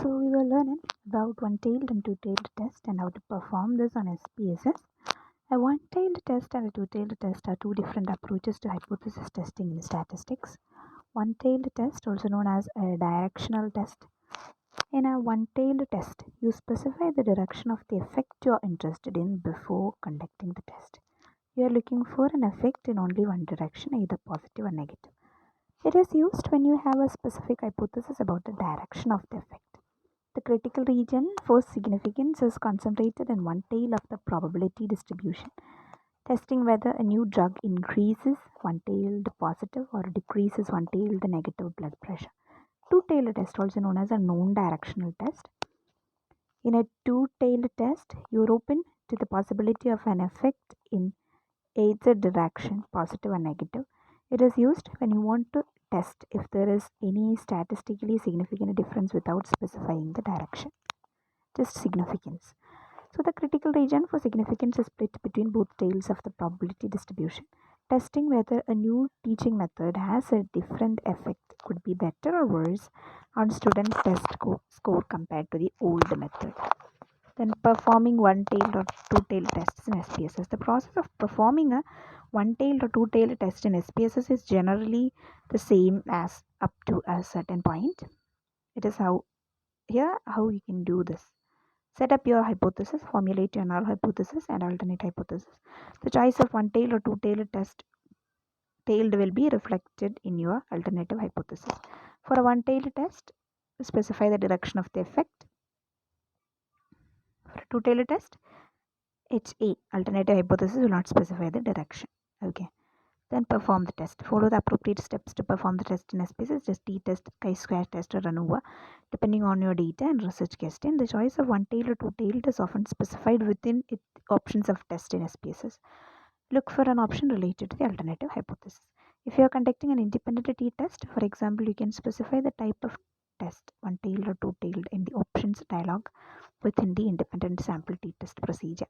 So we were learning about one-tailed and two-tailed test and how to perform this on SPSS. A one-tailed test and a two-tailed test are two different approaches to hypothesis testing in statistics. One-tailed test, also known as a directional test. In a one-tailed test, you specify the direction of the effect you are interested in before conducting the test. You are looking for an effect in only one direction, either positive or negative. It is used when you have a specific hypothesis about the direction of the effect. The critical region for significance is concentrated in one tail of the probability distribution, testing whether a new drug increases one-tailed positive or decreases one-tailed negative blood pressure. Two-tailed test, also known as a known directional test. In a two-tailed test, you are open to the possibility of an effect in either direction, positive or negative. It is used when you want to test if there is any statistically significant difference without specifying the direction, just significance. So the critical region for significance is split between both tails of the probability distribution. Testing whether a new teaching method has a different effect could be better or worse on students' test score compared to the old method. Then performing one-tailed or two-tailed tests in SPSS. The process of performing a one-tailed or two-tailed test in SPSS is generally the same as up to a certain point. It is how you can do this. Set up your hypothesis, formulate your null hypothesis and alternate hypothesis. The choice of one-tailed or two-tailed test tailed will be reflected in your alternative hypothesis. For a one-tailed test, specify the direction of the effect. For a two-tailed test, HA, alternative hypothesis, will not specify the direction. Okay. Then perform the test. Follow the appropriate steps to perform the test in SPSS, just t-test, chi-square test or ANOVA, depending on your data and research question. The choice of one-tailed or two-tailed is often specified within options of test in SPSS. Look for an option related to the alternative hypothesis. If you are conducting an independent t-test, for example, you can specify the type of test, one-tailed or two-tailed, in the options dialog within the independent sample t-test procedure.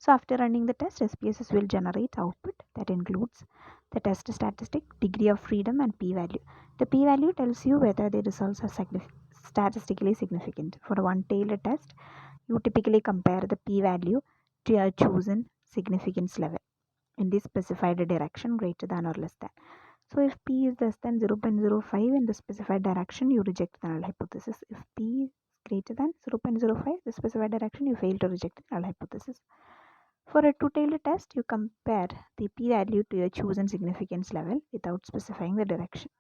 So after running the test, SPSS will generate output that includes the test statistic, degree of freedom and p-value. The p-value tells you whether the results are statistically significant. For a one-tailed test, you typically compare the p-value to your chosen significance level in the specified direction greater than or less than. So if p is less than 0.05 in the specified direction, you reject the null hypothesis. If p is greater than 0.05, the specified direction, you fail to reject the null hypothesis. For a two-tailed test, you compare the p-value to your chosen significance level without specifying the direction.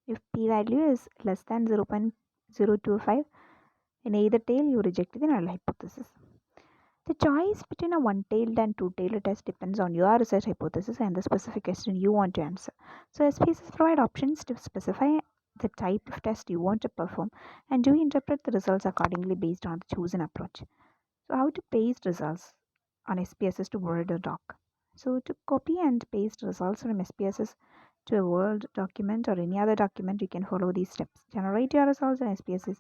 If p-value is less than 0.025, in either tail, you reject the null hypothesis. The choice between a one-tailed and two-tailed test depends on your research hypothesis and the specific question you want to answer. So SPSS provide options to specify the type of test you want to perform, and you interpret the results accordingly based on the chosen approach. So how to paste results on SPSS to Word or Doc. So to copy and paste results from SPSS to a Word document or any other document, you can follow these steps. Generate your results in SPSS,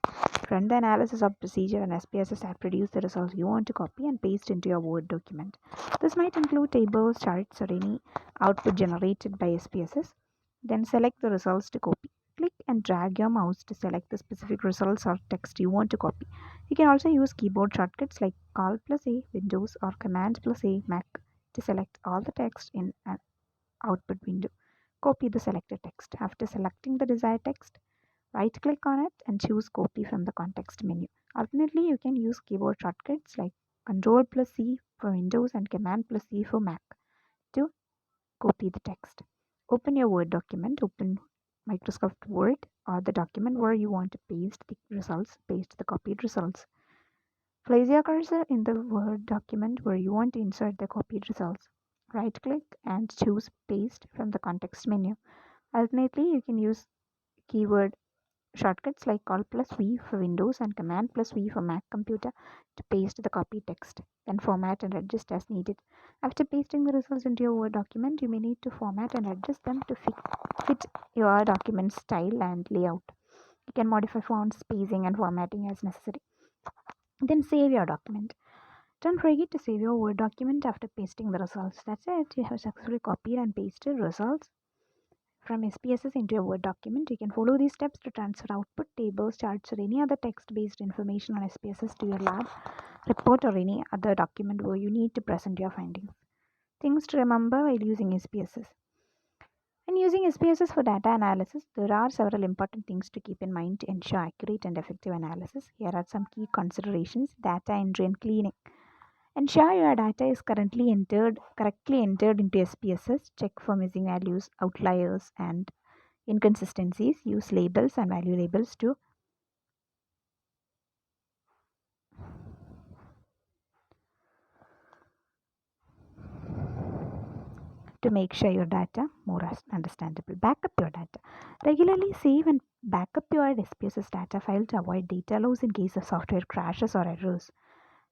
run the analysis of procedure in SPSS and produce the results you want to copy and paste into your Word document. This might include tables, charts, or any output generated by SPSS. Then select the results to copy. Click and drag your mouse to select the specific results or text you want to copy. You can also use keyboard shortcuts like Ctrl plus A Windows or Command plus A Mac to select all the text in an output window. Copy the selected text. After selecting the desired text, right click on it and choose copy from the context menu. Alternately, you can use keyboard shortcuts like Ctrl plus C for Windows and Command plus C for Mac to copy the text. Open your Word document. Open Microsoft Word or the document where you want to paste the results, paste the copied results. Place your cursor in the Word document where you want to insert the copied results. Right click and choose paste from the context menu. Alternately, you can use keyword shortcuts like Ctrl plus V for Windows and Command plus V for Mac computer to paste the copied text. Then format and adjust as needed. After pasting the results into your Word document, you may need to format and adjust them to fit your document style and layout. You can modify font, spacing, and formatting as necessary. Then save your document. Don't forget to save your Word document after pasting the results. That's it. You have successfully copied and pasted results from SPSS into a Word document. You can follow these steps to transfer output, tables, charts, or any other text-based information on SPSS to your lab report or any other document where you need to present your findings. Things to remember while using SPSS. When using SPSS for data analysis, there are several important things to keep in mind to ensure accurate and effective analysis. Here are some key considerations: data entry and cleaning. Ensure your data is correctly entered into SPSS. Check for missing values, outliers, and inconsistencies. Use labels and value labels to make sure your data more understandable. Backup your data. Regularly save and backup your SPSS data file to avoid data loss in case of software crashes or errors.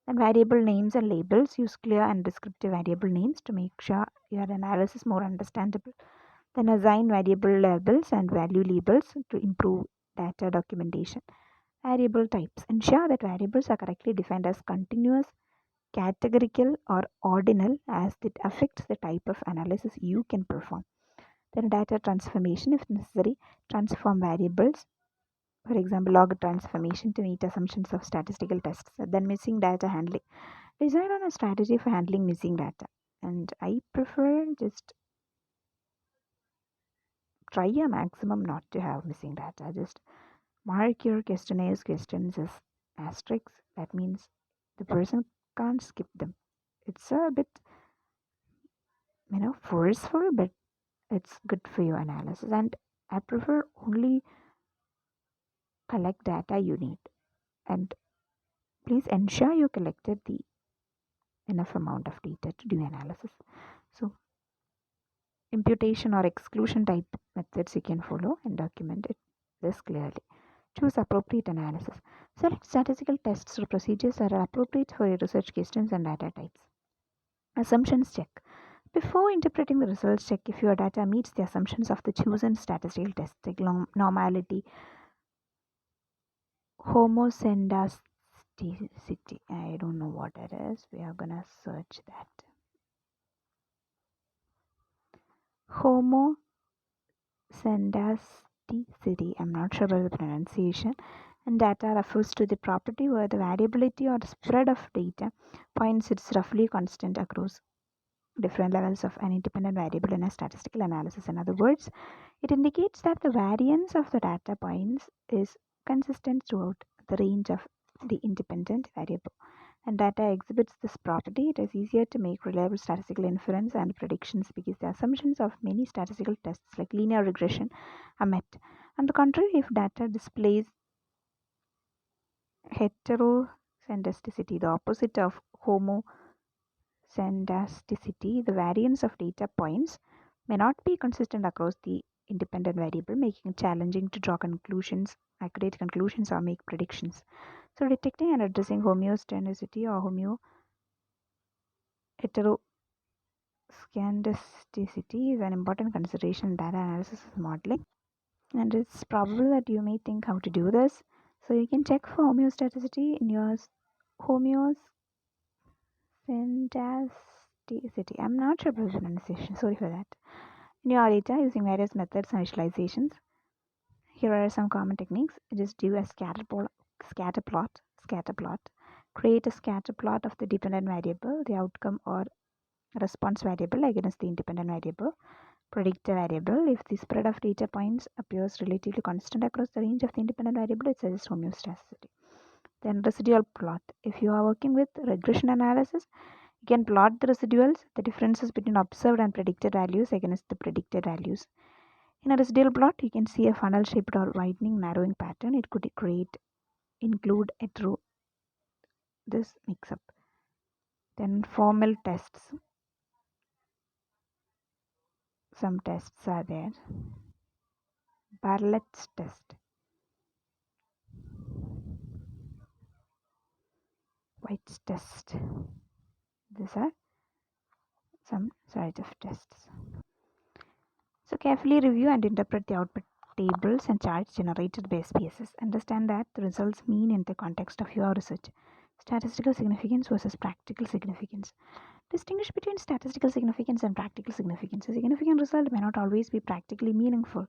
And variable names and labels. Use clear and descriptive variable names to make sure your analysis more understandable. Then assign variable labels and value labels to improve data documentation. Variable types. Ensure that variables are correctly defined as continuous, categorical, or ordinal, as it affects the type of analysis you can perform. Then data transformation. If necessary, transform variables, for example log transformation, to meet assumptions of statistical tests. Then missing data handling. Decide on a strategy for handling missing data, and I prefer just try a maximum not to have missing data. Just mark your questionnaires questions as asterisks. That means the person can't skip them. It's a bit forceful, but it's good for your analysis. And I prefer only collect data you need, and please ensure you collected the enough amount of data to do analysis. So imputation or exclusion type methods you can follow and document it this clearly. Choose appropriate analysis. Select statistical tests or procedures that are appropriate for your research questions and data types. Assumptions check. Before interpreting the results, check if your data meets the assumptions of the chosen statistical test, like normality, homoscedasticity. I don't know what it is. We are gonna search that. Homoscedasticity. I'm not sure about the pronunciation. And data refers to the property where the variability or spread of data points is roughly constant across different levels of an independent variable in a statistical analysis. In other words, it indicates that the variance of the data points is consistent throughout the range of the independent variable. And data exhibits this property. It is easier to make reliable statistical inference and predictions because the assumptions of many statistical tests like linear regression are met. On the contrary, if data displays heteroscedasticity, the opposite of homoscedasticity, the variance of data points may not be consistent across the independent variable, making it challenging to draw accurate conclusions, or make predictions. So detecting and addressing homeostaticity or heteroscedasticity is an important consideration in data analysis modeling, and it's probable that you may think how to do this. So you can check for homeostaticity in your homeostaticity. I'm not sure about the pronunciation. Sorry for that. In your data using various methods and visualizations. Here are some common techniques. Just do a scatter plot. Create a scatter plot of the dependent variable, the outcome or response variable against the independent variable, predictor variable. If the spread of data points appears relatively constant across the range of the independent variable, it suggests homeostaticity. Then residual plot. If you are working with regression analysis, you can plot the residuals, the differences between observed and predicted values against the predicted values. In a residual plot, you can see a funnel-shaped or widening, narrowing pattern. It could include this mix-up. Then formal tests. Some tests are there. Bartlett's test, White's test. These are some sort of tests. So carefully review and interpret the output tables and charts generated by SPSS. Understand that the results mean in the context of your research. Statistical significance versus practical significance. Distinguish between statistical significance and practical significance. A significant result may not always be practically meaningful.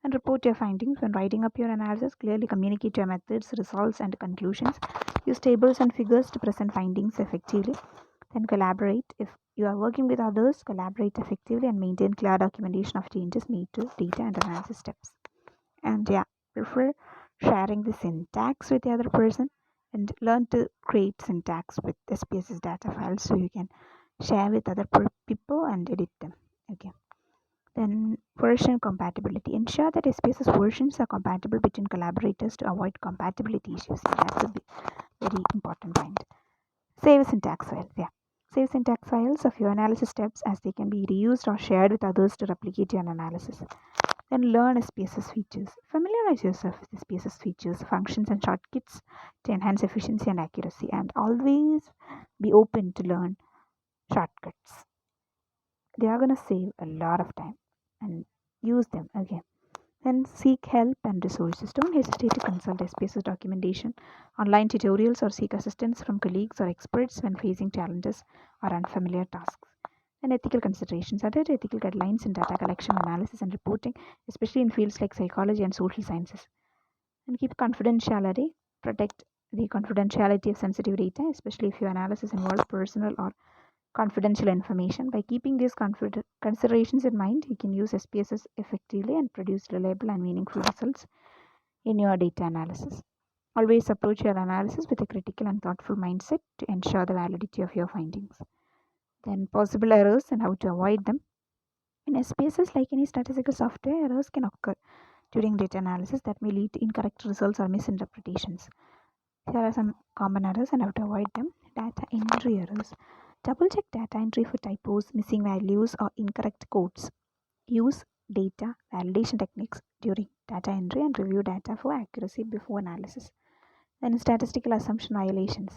And report your findings when writing up your analysis. Clearly communicate your methods, results, and conclusions. Use tables and figures to present findings effectively. Then collaborate. If you are working with others, collaborate effectively and maintain clear documentation of changes made to data and analysis steps. And yeah, prefer sharing the syntax with the other person and learn to create syntax with SPSS data files so you can share with other people and edit them. Okay. Then version compatibility. Ensure that SPSS versions are compatible between collaborators to avoid compatibility issues. Yeah, that's a very important point. Save syntax files. Yeah. Save syntax files of your analysis steps as they can be reused or shared with others to replicate your analysis. Then learn SPSS features. Familiarize yourself with SPSS features, functions, and shortcuts to enhance efficiency and accuracy. And always be open to learn shortcuts. They are going to save a lot of time and use them again. Then seek help and resources. Don't hesitate to consult SPSS documentation, online tutorials, or seek assistance from colleagues or experts when facing challenges or unfamiliar tasks. And ethical considerations. Adhere to ethical guidelines in data collection, analysis, and reporting, especially in fields like psychology and social sciences. And keep confidentiality. Protect the confidentiality of sensitive data, especially if your analysis involves personal or confidential information. By keeping these considerations in mind, you can use SPSS effectively and produce reliable and meaningful results in your data analysis. Always approach your analysis with a critical and thoughtful mindset to ensure the validity of your findings. Then possible errors and how to avoid them. In SPSS, like any statistical software, errors can occur during data analysis that may lead to incorrect results or misinterpretations. Here are some common errors and how to avoid them. Data entry errors. Double check data entry for typos, missing values, or incorrect codes. Use data validation techniques during data entry and review data for accuracy before analysis. Then statistical assumption violations.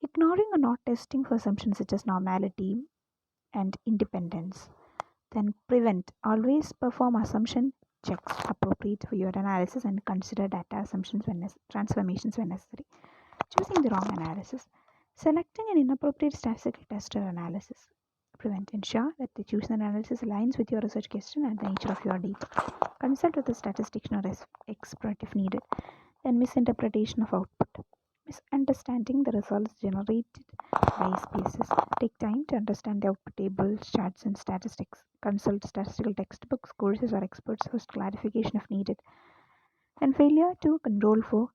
Ignoring or not testing for assumptions such as normality and independence. Then prevent. Always perform assumption checks appropriate for your analysis and consider data assumptions when transformations when necessary. Choosing the wrong analysis. Selecting an inappropriate statistical test or analysis. Prevent. Ensure that the chosen analysis aligns with your research question and the nature of your data. Consult with a statistician or expert if needed. Then misinterpretation of output. Misunderstanding the results generated by SPSS. Take time to understand the output tables, charts, and statistics. Consult statistical textbooks, courses, or experts for clarification if needed. And failure to control for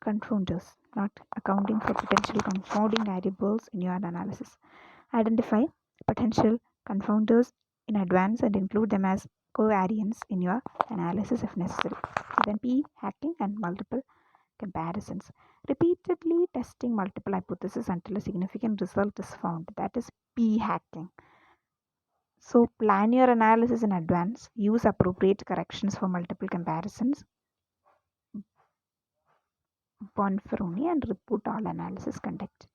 confounders, not accounting for potential confounding variables in your analysis. Identify potential confounders in advance and include them as covariants in your analysis if necessary. Then p-hacking and multiple comparisons. Repeatedly testing multiple hypotheses until a significant result is found. That is p-hacking. So plan your analysis in advance. Use appropriate corrections for multiple comparisons. Bonferroni and report all analysis conducted.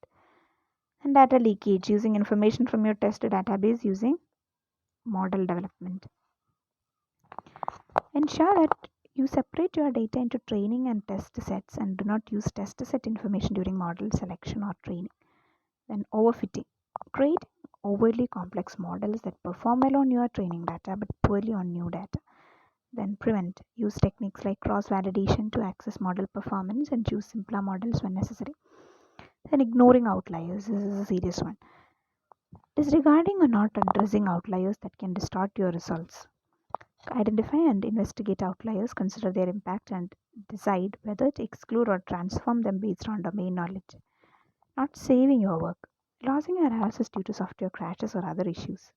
And data leakage. Using information from your test database using model development. Ensure that you separate your data into training and test sets and do not use test set information during model selection or training. Then overfitting. Create overly complex models that perform well on your training data but poorly on new data. Then prevent. Use techniques like cross-validation to access model performance and choose simpler models when necessary. Then ignoring outliers. This is a serious one. Disregarding or not addressing outliers that can distort your results. Identify and investigate outliers, consider their impact, and decide whether to exclude or transform them based on domain knowledge. Not saving your work. Losing your analysis due to software crashes or other issues.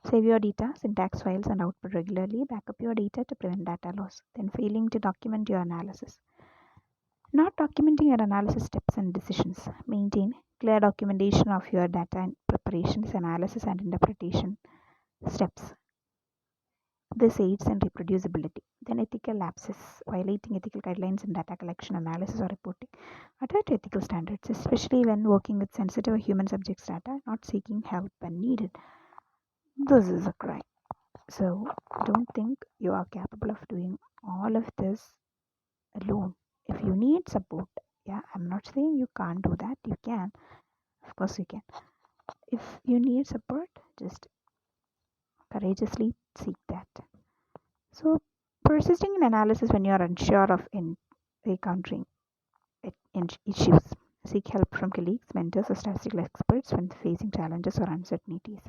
Save your data, syntax files, and output regularly. Back up your data to prevent data loss. Then failing to document your analysis. Not documenting your analysis steps and decisions. Maintain clear documentation of your data and preparations, analysis, and interpretation steps. This aids in reproducibility. Then ethical lapses. Violating ethical guidelines in data collection, analysis, or reporting. Adhere to ethical standards, especially when working with sensitive human subjects data, not seeking help when needed. This is a crime. So don't think you are capable of doing all of this alone. If you need support, yeah, I'm not saying you can't do that. You can. Of course you can. you need support, just courageously seek that. So, persisting in analysis when you are unsure of encountering issues. Seek help from colleagues, mentors, or statistical experts when facing challenges or uncertainties.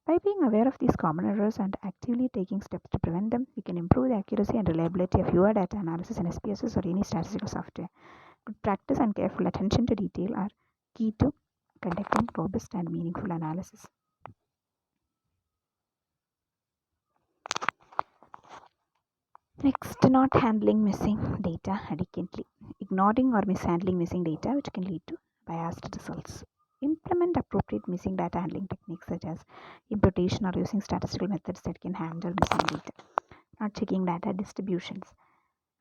By being aware of these common errors and actively taking steps to prevent them, we can improve the accuracy and reliability of your data analysis in SPSS or any statistical software. Good practice and careful attention to detail are key to conducting robust and meaningful analysis. Next, not handling missing data adequately. Ignoring or mishandling missing data, which can lead to biased results. Implement appropriate missing data handling techniques such as imputation or using statistical methods that can handle missing data. Not checking data distributions.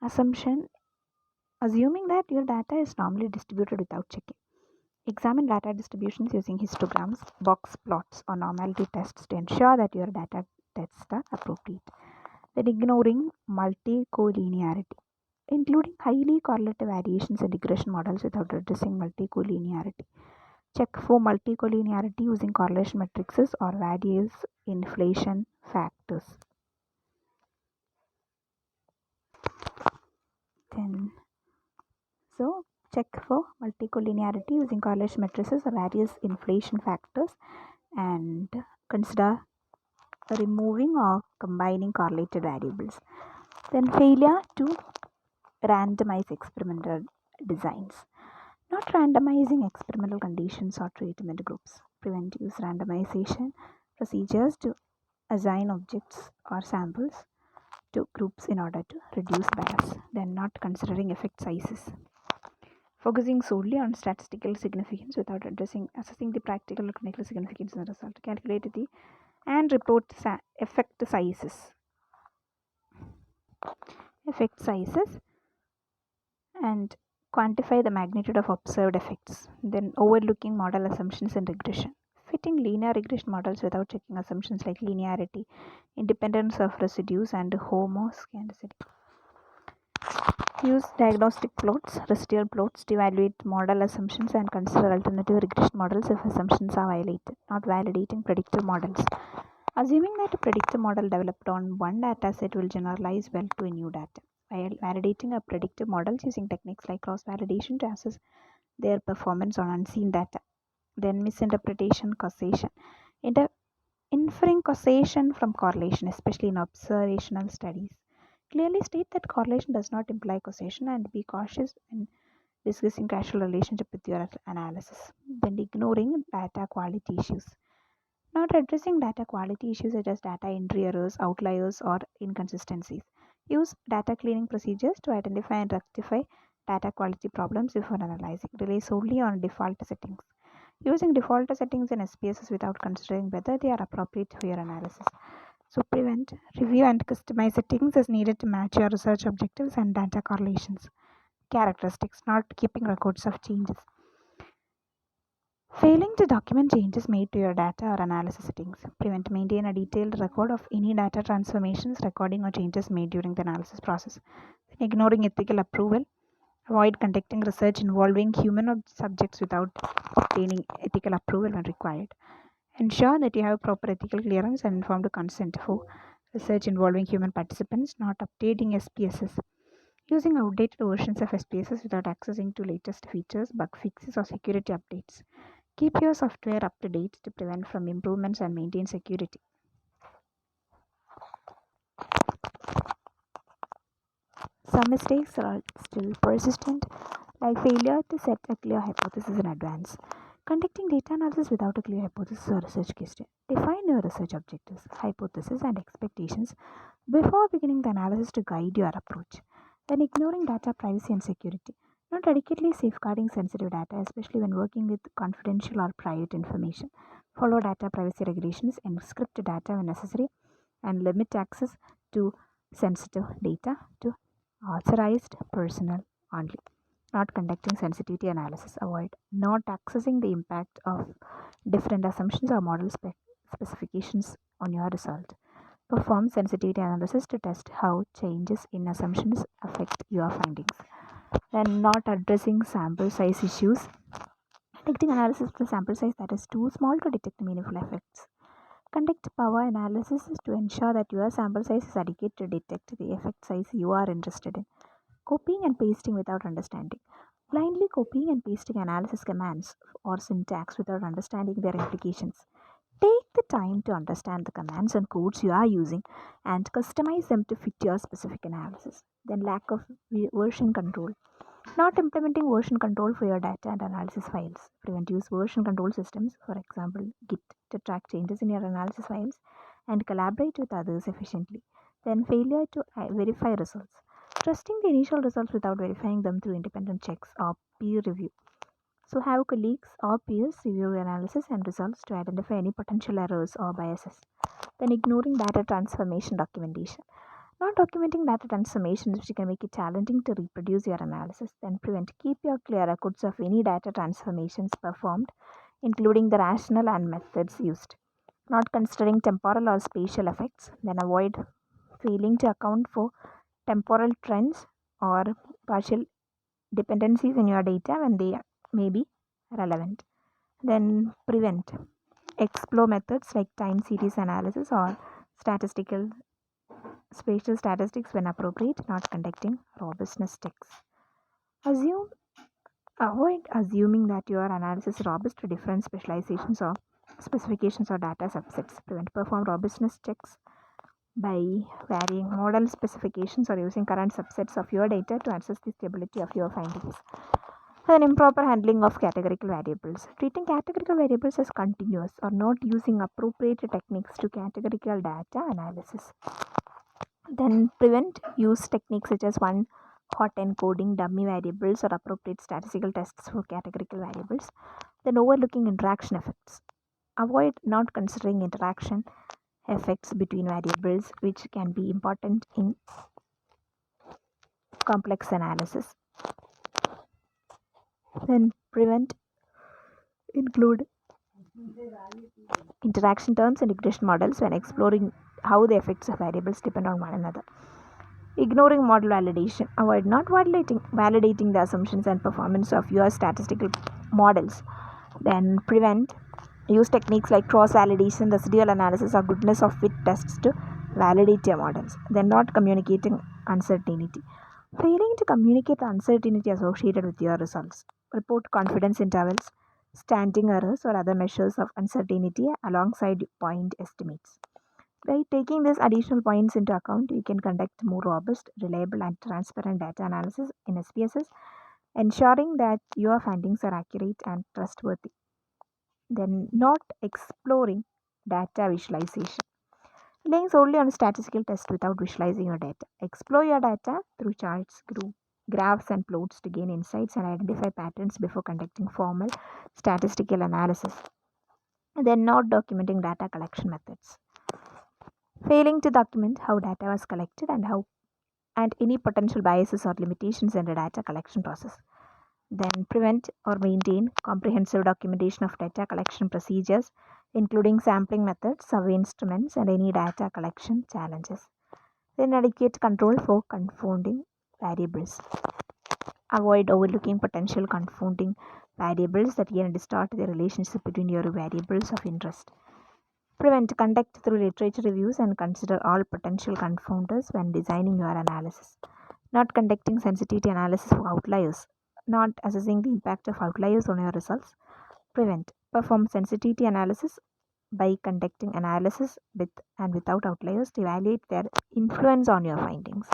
Assuming that your data is normally distributed without checking. Examine data distributions using histograms, box plots, or normality tests to ensure that your data tests are appropriate. Then ignoring multi-collinearity, including highly correlative variations in regression models without addressing multi-collinearity. Check for multi-collinearity using correlation matrices or various inflation factors. Check for multi-collinearity using correlation matrices or various inflation factors, and consider removing or combining correlated variables. Then failure to randomize experimental designs. Not randomizing experimental conditions or treatment groups. Prevent use randomization procedures to assign objects or samples to groups in order to reduce bias. Then not considering effect sizes. Focusing solely on statistical significance without assessing the practical or clinical significance in the result. Calculate the and report effect sizes and quantify the magnitude of observed effects. Then overlooking model assumptions in regression. Fitting linear regression models without checking assumptions like linearity, independence of residues, and homoscedasticity. Use diagnostic plots, residual plots to evaluate model assumptions and consider alternative regression models if assumptions are violated. Not validating predictive models. Assuming that a predictive model developed on one dataset will generalize well to a new data. While validating a predictive models using techniques like cross-validation to assess their performance on unseen data. Then misinterpretation, causation. Inferring causation from correlation, especially in observational studies. Clearly state that correlation does not imply causation and be cautious when discussing causal relationship with your analysis. Then ignoring data quality issues. Not addressing data quality issues such as data entry errors, outliers, or inconsistencies. Use data cleaning procedures to identify and rectify data quality problems before analyzing. Rely solely on default settings. Using default settings in SPSS without considering whether they are appropriate for your analysis. So prevent, review, and customize settings as needed to match your research objectives and data correlations. Characteristics, not keeping records of changes. Failing to document changes made to your data or analysis settings. Maintain a detailed record of any data transformations, recording, or changes made during the analysis process. Ignoring ethical approval. Avoid conducting research involving human subjects without obtaining ethical approval when required. Ensure that you have proper ethical clearance and informed consent for research involving human participants. Not updating SPSS. Using outdated versions of SPSS without accessing to latest features, bug fixes, or security updates. Keep your software up to date to prevent from improvements and maintain security. Some mistakes are still persistent, like failure to set a clear hypothesis in advance. Conducting data analysis without a clear hypothesis or research question. Define your research objectives, hypotheses, and expectations before beginning the analysis to guide your approach. Then ignoring data privacy and security. Not adequately safeguarding sensitive data, especially when working with confidential or private information. Follow data privacy regulations, encrypt data when necessary, and limit access to sensitive data to authorized personnel only. Not conducting sensitivity analysis. Avoid not accessing the impact of different assumptions or model specifications on your result. Perform sensitivity analysis to test how changes in assumptions affect your findings. Then not addressing sample size issues. Conducting analysis with a sample size that is too small to detect meaningful effects. Conduct power analysis to ensure that your sample size is adequate to detect the effect size you are interested in. Copying and pasting without understanding. Blindly copying and pasting analysis commands or syntax without understanding their implications. Take the time to understand the commands and codes you are using and customize them to fit your specific analysis. Then, lack of version control. Not implementing version control for your data and analysis files. Prevent use version control systems, for example, Git, to track changes in your analysis files and collaborate with others efficiently. Then, failure to verify results. Trusting the initial results without verifying them through independent checks or peer review. So, have colleagues or peers review your analysis and results to identify any potential errors or biases. Then, ignoring data transformation documentation. Not documenting data transformations which can make it challenging to reproduce your analysis. Then, prevent. Keep your clear records of any data transformations performed, including the rationale and methods used. Not considering temporal or spatial effects. Then, avoid failing to account for temporal trends or partial dependencies in your data when they may be relevant. Then, prevent. Explore methods like time series analysis or statistical spatial statistics when appropriate, not conducting robustness checks. Assume Avoid assuming that your analysis is robust to different specializations or specifications or data subsets. Prevent. Perform robustness checks by varying model specifications or using current subsets of your data to assess the stability of your findings. Then, improper handling of categorical variables. Treating categorical variables as continuous or not using appropriate techniques to categorical data analysis. Then, prevent use techniques such as one hot encoding, dummy variables, or appropriate statistical tests for categorical variables. Then, overlooking interaction effects. Avoid not considering interaction effects between variables, which can be important in complex analysis. Then, prevent include interaction terms and regression models when exploring how the effects of variables depend on one another. Ignoring model validation. Avoid not validating the assumptions and performance of your statistical models. Then, prevent use techniques like cross validation, residual analysis, or goodness of fit tests to validate your models. Then, not communicating uncertainty. Failing to communicate the uncertainty associated with your results. Report confidence intervals, standing errors, or other measures of uncertainty alongside point estimates. By taking these additional points into account, you can conduct more robust, reliable, and transparent data analysis in SPSS, ensuring that your findings are accurate and trustworthy. Then, not exploring data visualization. Relying solely on statistical tests without visualizing your data. Explore your data through charts, graphs, and plots to gain insights and identify patterns before conducting formal statistical analysis. Then, not documenting data collection methods. Failing to document how data was collected and any potential biases or limitations in the data collection process. Then, prevent or maintain comprehensive documentation of data collection procedures, including sampling methods, survey instruments, and any data collection challenges. Then, adequate control for confounding variables. Avoid overlooking potential confounding variables that can distort the relationship between your variables of interest. Prevent. Conduct through literature reviews and consider all potential confounders when designing your analysis. Not conducting sensitivity analysis for outliers. Not assessing the impact of outliers on your results. Prevent. Perform sensitivity analysis by conducting analysis with and without outliers to evaluate their influence on your findings.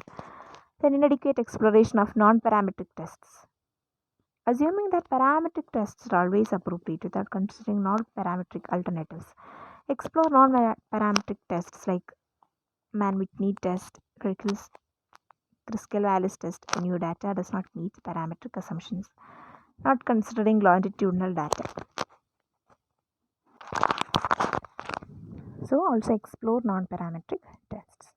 Then, inadequate exploration of non-parametric tests. Assuming that parametric tests are always appropriate without considering non-parametric alternatives. Explore non-parametric tests like Mann-Whitney test, Kruskal-Wallis test when your data does not meet parametric assumptions. Not considering longitudinal data. So, also explore non-parametric tests.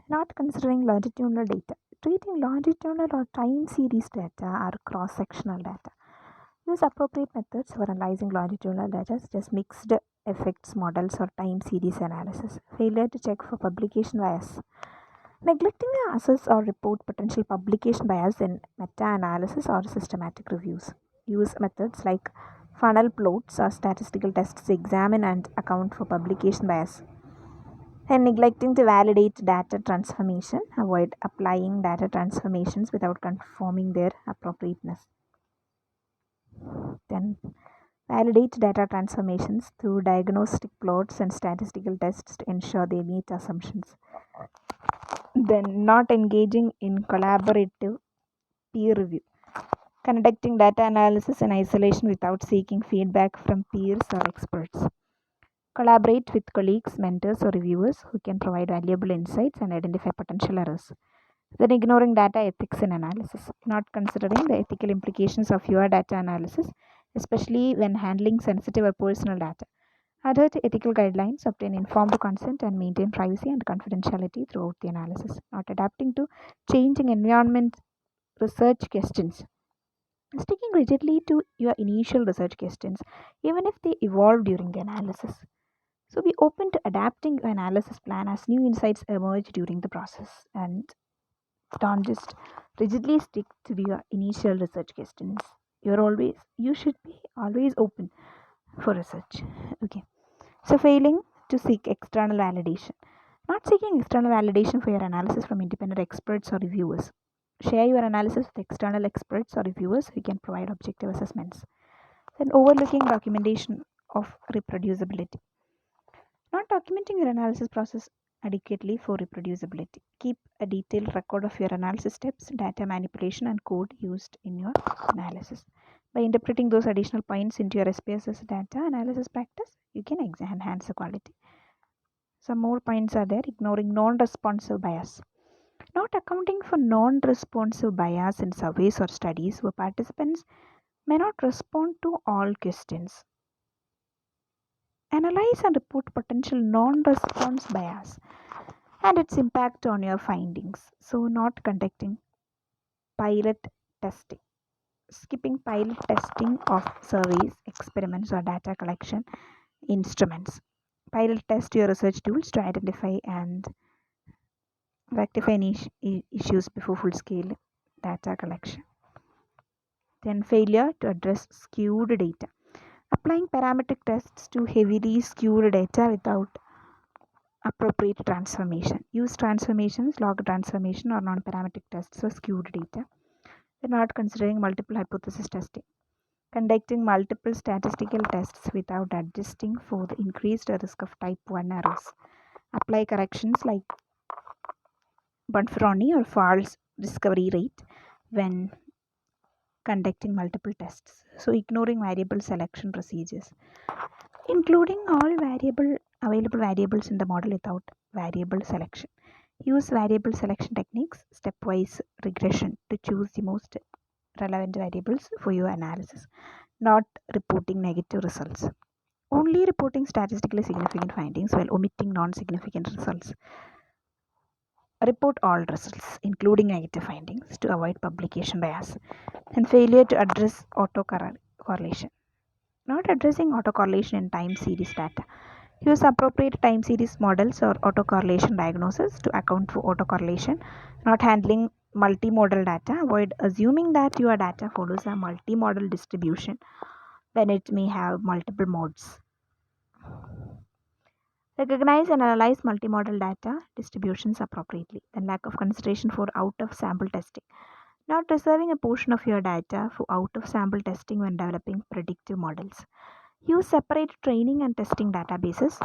Not considering longitudinal data. Treating longitudinal or time series data or cross-sectional data. Use appropriate methods for analyzing longitudinal data such as mixed effects models or time series analysis. Failure to check for publication bias. Neglecting to assess or report potential publication bias in meta-analysis or systematic reviews. Use methods like Funnel plots or statistical tests examine and account for publication bias. And neglecting to validate data transformation, avoid applying data transformations without confirming their appropriateness. Then validate data transformations through diagnostic plots and statistical tests to ensure they meet assumptions. Then not engaging in collaborative peer review. Conducting data analysis in isolation without seeking feedback from peers or experts. Collaborate with colleagues, mentors, or reviewers who can provide valuable insights and identify potential errors. Then ignoring data ethics in analysis, not considering the ethical implications of your data analysis, especially when handling sensitive or personal data. Adhere to ethical guidelines, obtain informed consent, and maintain privacy and confidentiality throughout the analysis. Not adapting to changing environment research questions. Sticking rigidly to your initial research questions, even if they evolve during the analysis. So be open to adapting your analysis plan as new insights emerge during the process, and don't just rigidly stick to your initial research questions. You should be always open for research. Okay. So failing to seek external validation. Not seeking external validation for your analysis from independent experts or reviewers. Share your analysis with external experts or reviewers who can provide objective assessments. Then overlooking documentation of reproducibility. Not documenting your analysis process adequately for reproducibility. Keep a detailed record of your analysis steps, data manipulation, and code used in your analysis. By interpreting those additional points into your SPSS data analysis practice, you can enhance the quality. Some more points are there. Ignoring non-responsive bias. Not accounting for non-responsive bias in surveys or studies where participants may not respond to all questions. Analyze and report potential non-response bias and its impact on your findings. So, not conducting pilot testing. Skipping pilot testing of surveys, experiments, or data collection instruments. Pilot test your research tools to identify and rectify any issues before full scale data collection. Then failure to address skewed data. Applying parametric tests to heavily skewed data without appropriate transformation. Use transformations, log transformation, or non-parametric tests for skewed data. They're not considering multiple hypothesis testing. Conducting multiple statistical tests without adjusting for the increased risk of type 1 errors. Apply corrections like Bonferroni or false discovery rate when conducting multiple tests. So ignoring variable selection procedures. Including all available variables in the model without variable selection. Use variable selection techniques, stepwise regression to choose the most relevant variables for your analysis, not reporting negative results. Only reporting statistically significant findings while omitting non-significant results. Report all results, including negative findings, to avoid publication bias. And failure to address autocorrelation. Not addressing autocorrelation in time series data. Use appropriate time series models or autocorrelation diagnosis to account for autocorrelation. Not handling multimodal data. Avoid assuming that your data follows a multimodal distribution when it may have multiple modes. Recognize and analyze multimodal data distributions appropriately. Then lack of consideration for out-of-sample testing. Not reserving a portion of your data for out-of-sample testing when developing predictive models. Use separate training and testing databases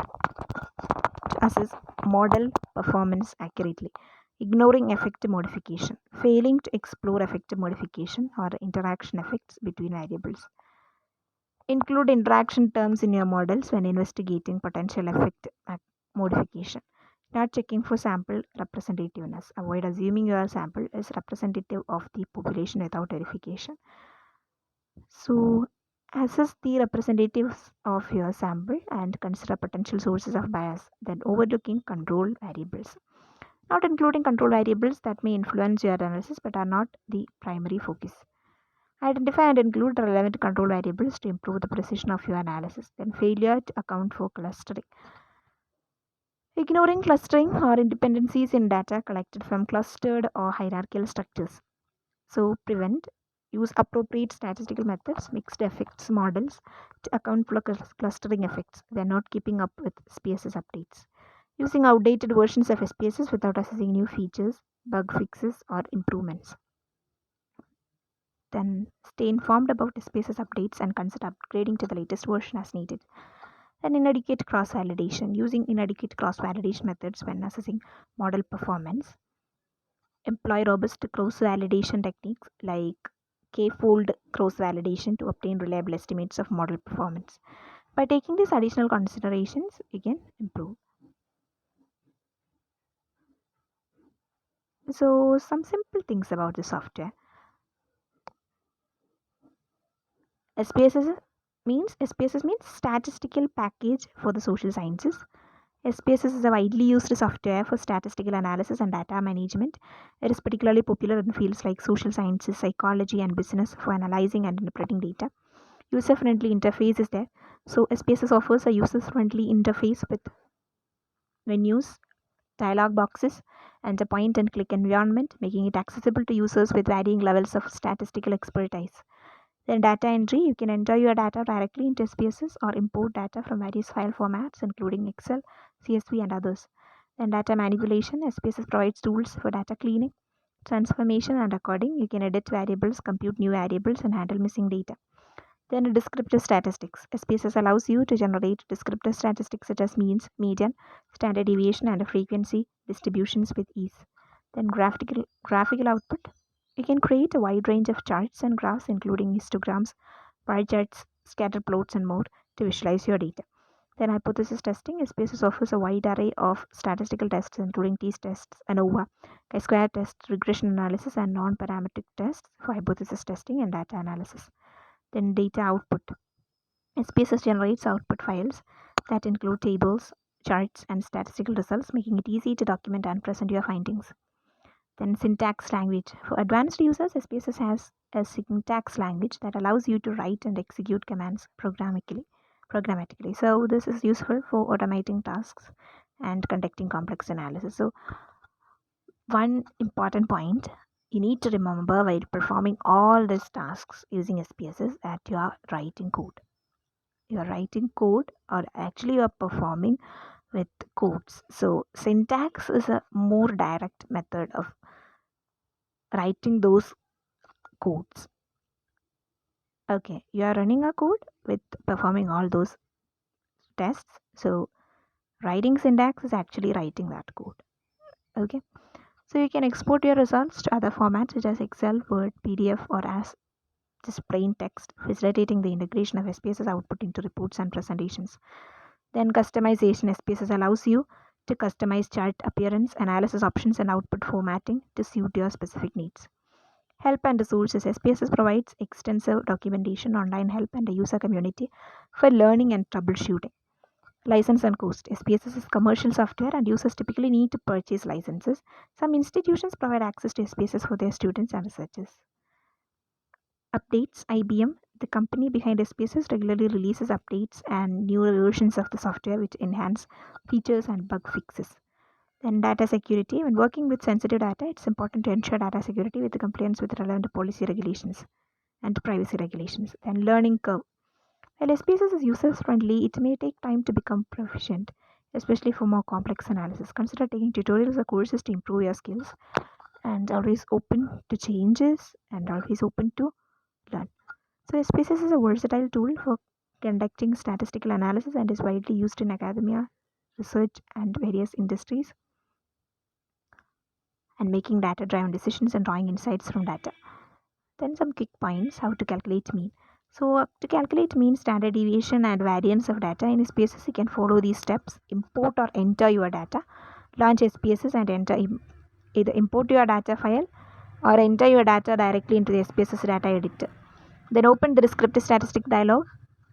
to assess model performance accurately. Ignoring effective modification. Failing to explore effective modification or interaction effects between variables. Include interaction terms in your models when investigating potential effect modification. Not checking for sample representativeness. Avoid assuming your sample is representative of the population without verification. So, assess the representatives of your sample and consider potential sources of bias, then overlooking control variables. Not including control variables that may influence your analysis but are not the primary focus. Identify and include relevant control variables to improve the precision of your analysis. Then failure to account for clustering. Ignoring clustering or independencies in data collected from clustered or hierarchical structures. So prevent Use appropriate statistical methods, mixed effects models to account for clustering effects. They are not keeping up with SPSS updates. Using outdated versions of SPSS without assessing new features, bug fixes, or improvements. Then stay informed about SPSS updates and consider upgrading to the latest version as needed. Then inadequate cross-validation. Using inadequate cross-validation methods when assessing model performance. Employ robust cross-validation techniques like k-fold cross-validation to obtain reliable estimates of model performance. By taking these additional considerations, you can improve. So some simple things about the software. SPSS means statistical package for the social sciences. SPSS is a widely used software for statistical analysis and data management. It is particularly popular in fields like social sciences, psychology, and business for analyzing and interpreting data. User-friendly interface is there. So SPSS offers a user-friendly interface with menus, dialog boxes, and a point-and-click environment, making it accessible to users with varying levels of statistical expertise. Then data entry, you can enter your data directly into SPSS or import data from various file formats including Excel, CSV, and others. Then data manipulation, SPSS provides tools for data cleaning, transformation, and recording. You can edit variables, compute new variables, and handle missing data. Then descriptive statistics. SPSS allows you to generate descriptive statistics such as means, median, standard deviation, and frequency distributions with ease. Then graphical output. You can create a wide range of charts and graphs including histograms, pie charts, scatter plots, and more to visualize your data. Then hypothesis testing. SPSS offers a wide array of statistical tests including t-tests, ANOVA, chi-square tests, regression analysis, and non-parametric tests for hypothesis testing and data analysis. Then data output. SPSS generates output files that include tables, charts, and statistical results, making it easy to document and present your findings. Then syntax language. For advanced users, SPSS has a syntax language that allows you to write and execute commands programmatically. So this is useful for automating tasks and conducting complex analysis. So one important point you need to remember while performing all these tasks using SPSS is that you are writing code. You are writing code, or actually you are performing with codes. So syntax is a more direct method of writing those codes. Okay, you are running a code with performing all those tests. So writing syntax is actually writing that code. Okay, so you can export your results to other formats such as Excel, Word, PDF, or as just plain text, facilitating the integration of SPSS output into reports and presentations. Then customization. SPSS allows you to customize chart appearance, analysis options, and output formatting to suit your specific needs. Help and resources. SPSS provides extensive documentation, online help, and a user community for learning and troubleshooting. License and cost. SPSS is commercial software and users typically need to purchase licenses. Some institutions provide access to SPSS for their students and researchers. Updates. IBM, the company behind SPSS, regularly releases updates and newer versions of the software which enhance features and bug fixes. Then data security. When working with sensitive data, it's important to ensure data security with compliance with relevant policy regulations and privacy regulations. Then learning curve. While SPSS is user-friendly, it may take time to become proficient, especially for more complex analysis. Consider taking tutorials or courses to improve your skills, and always open to changes and always open to learn. So SPSS is a versatile tool for conducting statistical analysis and is widely used in academia, research, and various industries, and making data-driven decisions and drawing insights from data. Then some quick points how to calculate mean. So to calculate mean, standard deviation, and variance of data in SPSS, you can follow these steps. Import or enter your data. Launch SPSS and either import your data file or enter your data directly into the SPSS data editor. Then open the descriptive statistic dialog.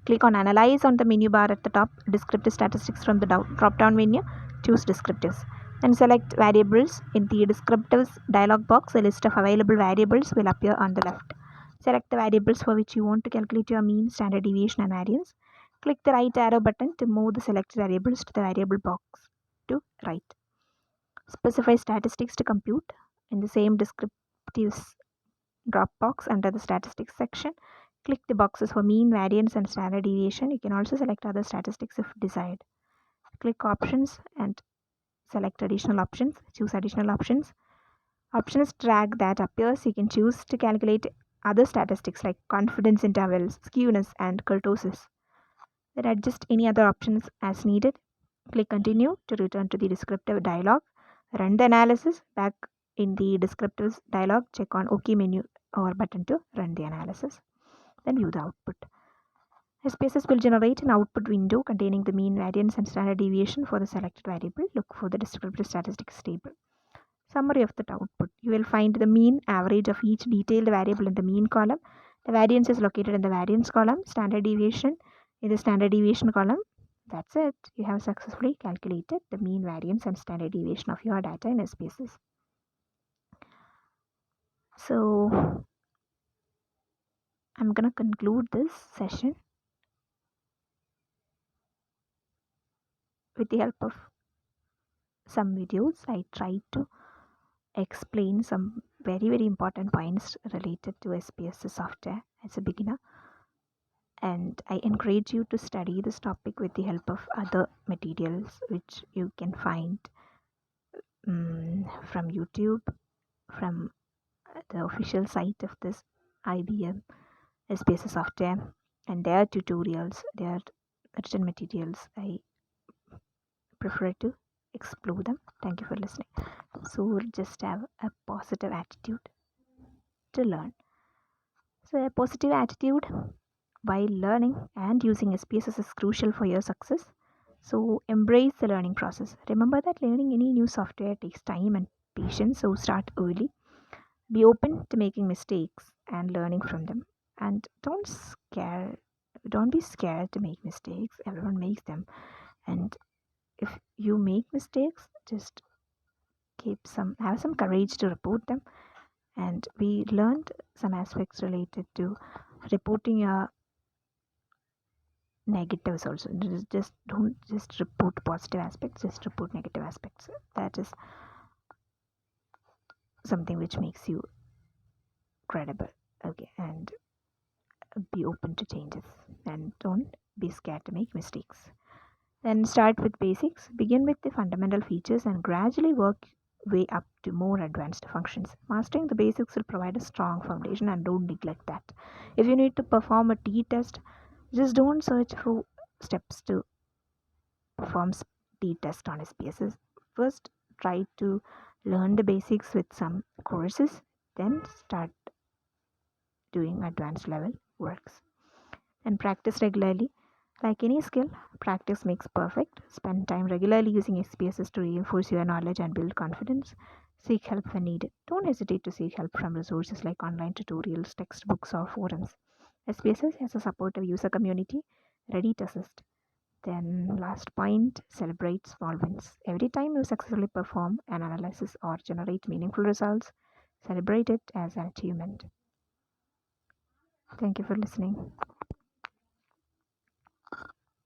Click on Analyze on the menu bar at the top. Descriptive statistics from the drop-down menu. Choose Descriptives. Then select Variables. In the Descriptives dialog box, a list of available variables will appear on the left. Select the variables for which you want to calculate your mean, standard deviation, and variance. Click the right arrow button to move the selected variables to the variable box to right. Specify statistics to compute. In the same descriptives drop box under the statistics section. Click the boxes for mean, variance, and standard deviation. You can also select other statistics if desired. Click options and select additional options. Choose additional options. Options track that appears. You can choose to calculate other statistics like confidence intervals, skewness, and kurtosis. Then adjust any other options as needed. Click continue to return to the descriptive dialog. Run the analysis. Back in the descriptive dialog, check on OK menu or button to run the analysis. Then view the output. SPSS will generate an output window containing the mean, variance, and standard deviation for the selected variable. Look for the descriptive statistics table. Summary of that output. You will find the mean average of each detailed variable in the mean column. The variance is located in the variance column. Standard deviation in the standard deviation column. That's it. You have successfully calculated the mean, variance, and standard deviation of your data in SPSS. So I'm going to conclude this session with the help of some videos. I tried to explain some very important points related to SPSS software as a beginner, and I encourage you to study this topic with the help of other materials which you can find from YouTube, from the official site of this IBM SPSS software, and their tutorials, their written materials. I prefer to explore them. Thank you for listening. So just have a positive attitude to learn. So a positive attitude while learning and using SPSS is crucial for your success. So embrace the learning process. Remember that learning any new software takes time and patience, so start early. Be open to making mistakes and learning from them. And don't be scared to make mistakes. Everyone makes them. And if you make mistakes, just have some courage to report them. And we learned some aspects related to reporting your negatives also. Just don't just report positive aspects, just report negative aspects. That is something which makes you credible. Okay, and be open to changes and don't be scared to make mistakes. Then start with basics. Begin with the fundamental features and gradually work way up to more advanced functions. Mastering the basics will provide a strong foundation, and don't neglect that. If you need to perform a t-test, just don't search for steps to perform t-test on SPSS. First, try to learn the basics with some courses, then start doing advanced level works. And practice regularly. Like any skill, practice makes perfect. Spend time regularly using SPSS to reinforce your knowledge and build confidence. Seek help when needed. Don't hesitate to seek help from resources like online tutorials, textbooks, or forums. SPSS has a supportive user community ready to assist. Then, last point, celebrate small wins. Every time you successfully perform an analysis or generate meaningful results, celebrate it as an achievement. Thank you for listening.